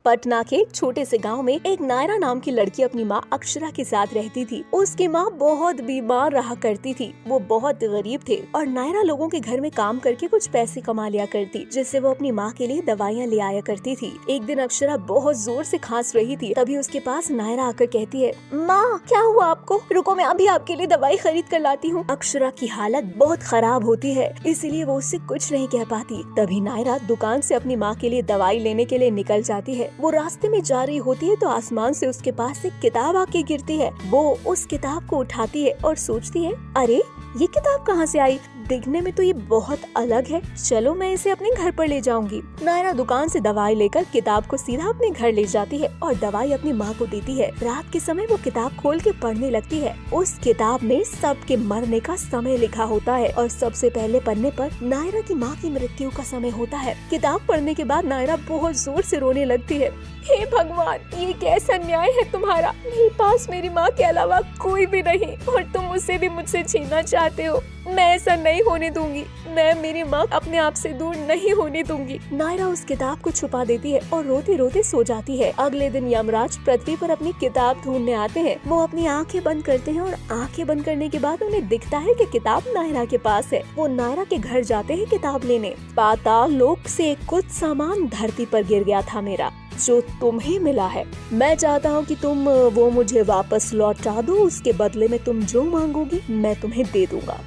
पटना के एक छोटे से गांव में एक नायरा नाम की लड़की अपनी माँ अक्षरा के साथ रहती थी। उसकी माँ बहुत बीमार रहा करती थी। वो बहुत गरीब थे और नायरा लोगों के घर में काम करके कुछ पैसे कमा लिया करती, जिससे वो अपनी माँ के लिए दवाइयाँ ले आया करती थी। एक दिन अक्षरा बहुत जोर से खांस रही थी, तभी उसके पास नायरा आकर कहती है, माँ क्या हुआ आपको? रुको मैं अभी आपके लिए दवाई खरीद कर लाती हूँ। अक्षरा की हालत बहुत खराब होती है, इसीलिए वो उससे कुछ नहीं कह पाती। तभी नायरा दुकान से अपनी माँ के लिए दवाई लेने के लिए निकल जाती है। वो रास्ते में जा रही होती है तो आसमान से उसके पास एक किताब आके गिरती है। वो उस किताब को उठाती है और सोचती है, अरे ये किताब कहाँ से आई? दिखने में तो ये बहुत अलग है, चलो मैं इसे अपने घर पर ले जाऊंगी। नायरा दुकान से दवाई लेकर किताब को सीधा अपने घर ले जाती है और दवाई अपनी माँ को देती है। रात के समय वो किताब खोल के पढ़ने लगती है। उस किताब में सबके मरने का समय लिखा होता है और सबसे पहले पन्ने पर नायरा की माँ की मृत्यु का समय होता है। किताब पढ़ने के बाद नायरा बहुत जोर से रोने लगती है। हे भगवान, ये कैसा न्याय है तुम्हारा? मेरे पास मेरी माँ के अलावा कोई भी नहीं और तुम उसे भी मुझसे छीनना चाहते हो। मैं ऐसा नहीं होने दूंगी। मैं मेरी माँ अपने आप से दूर नहीं होने दूंगी। नायरा उस किताब को छुपा देती है और रोते रोते सो जाती है। अगले दिन यमराज पृथ्वी पर अपनी किताब ढूंढने आते हैं। वो अपनी आंखें बंद करते हैं और आंखें बंद करने के बाद उन्हें दिखता है कि किताब नायरा के पास है। वो नायरा के घर जाते हैं किताब लेने। पाताल लोक से कुछ सामान धरती पर गिर गया था मेरा, जो तुम्हें मिला है। मैं चाहता हूँ कि तुम वो मुझे वापस लौटा दो। उसके बदले में तुम जो मांगोगी मैं तुम्हें दे दूंगा।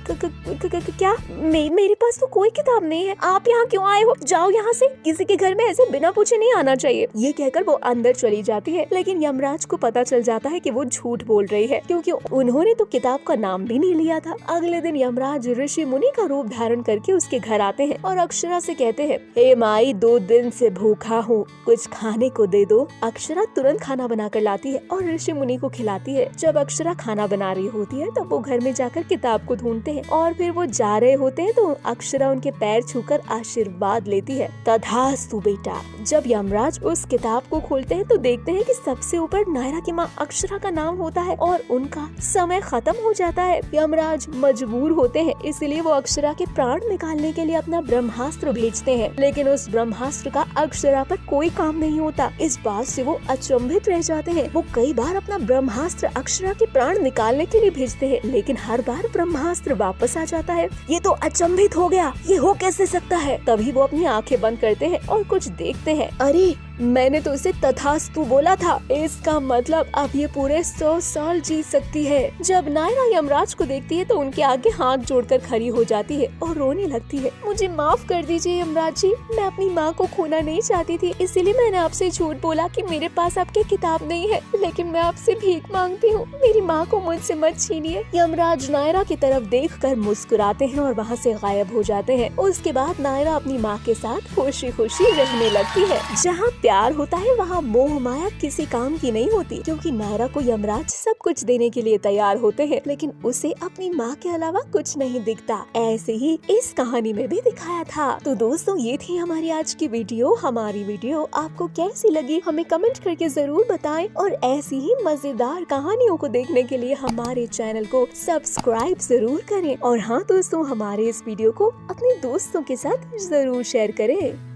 क्या? मेरे पास तो कोई किताब नहीं है। आप यहाँ क्यों आए हो? जाओ यहाँ से। किसी के घर में ऐसे बिना पूछे नहीं आना चाहिए। ये कहकर वो अंदर चली जाती है, लेकिन यमराज को पता चल जाता है कि वो झूठ बोल रही है, क्योंकि उन्होंने तो किताब का नाम भी नहीं लिया था। अगले दिन यमराज ऋषि मुनि का रूप धारण करके उसके घर आते हैं और अक्षरा से कहते हैं, हे माई, 2 दिन से भूखा हूँ, कुछ खाने को दे दो। अक्षरा तुरंत खाना बनाकर लाती है और ऋषि मुनि को खिलाती है। जब अक्षरा खाना बना रही होती है तब वो घर में जाकर किताब को ढूंढते हैं और फिर वो जा रहे होते हैं तो अक्षरा उनके पैर छूकर आशीर्वाद लेती है। तथास्तु बेटा। जब यमराज उस किताब को खोलते हैं तो देखते हैं कि सबसे ऊपर नायरा की माँ अक्षरा का नाम होता है और उनका समय खत्म हो जाता है। यमराज मजबूर होते हैं, इसलिए वो अक्षरा के प्राण निकालने के लिए अपना ब्रह्मास्त्र भेजते हैं, लेकिन उस ब्रह्मास्त्र का अक्षरा पर कोई काम नहीं होता। इस बात से वो अचंभित रह जाते हैं। वो कई बार अपना ब्रह्मास्त्र अक्षरा के प्राण निकालने के लिए भेजते हैं, लेकिन हर बार ब्रह्मास्त्र वापस आ जाता है। ये तो अचंभित हो गया, ये हो कैसे सकता है? तभी वो अपनी आंखें बंद करते हैं और कुछ देखते हैं। अरे मैंने तो उसे तथास्तु बोला था, इसका मतलब अब ये पूरे 100 साल जी सकती है। जब नायरा यमराज को देखती है तो उनके आगे हाथ जोड़कर खड़ी हो जाती है और रोने लगती है। मुझे माफ कर दीजिए यमराज जी, मैं अपनी माँ को खोना नहीं चाहती थी, इसीलिए मैंने आपसे झूठ बोला कि मेरे पास आपकी किताब नहीं है, लेकिन मैं आपसे भीख मांगती हूँ, मेरी माँ को मुझसे मत छीनिए। यमराज नायरा की तरफ देखकर मुस्कुराते हैं और वहाँ से गायब हो जाते हैं। उसके बाद नायरा अपनी माँ के साथ खुशी खुशी रहने लगती है। जहाँ प्यार होता है वहाँ मोह माया किसी काम की नहीं होती, क्योंकि नायरा को यमराज सब कुछ देने के लिए तैयार होते हैं, लेकिन उसे अपनी माँ के अलावा कुछ नहीं दिखता। ऐसे ही इस कहानी में भी दिखाया था। तो दोस्तों, ये थी हमारी आज की वीडियो। हमारी वीडियो आपको कैसी लगी हमें कमेंट करके जरूर बताएं और ऐसी ही मजेदार कहानियों को देखने के लिए हमारे चैनल को सब्सक्राइब जरूर करें। और हाँ दोस्तों, हमारे इस वीडियो को अपने दोस्तों के साथ जरूर शेयर करें।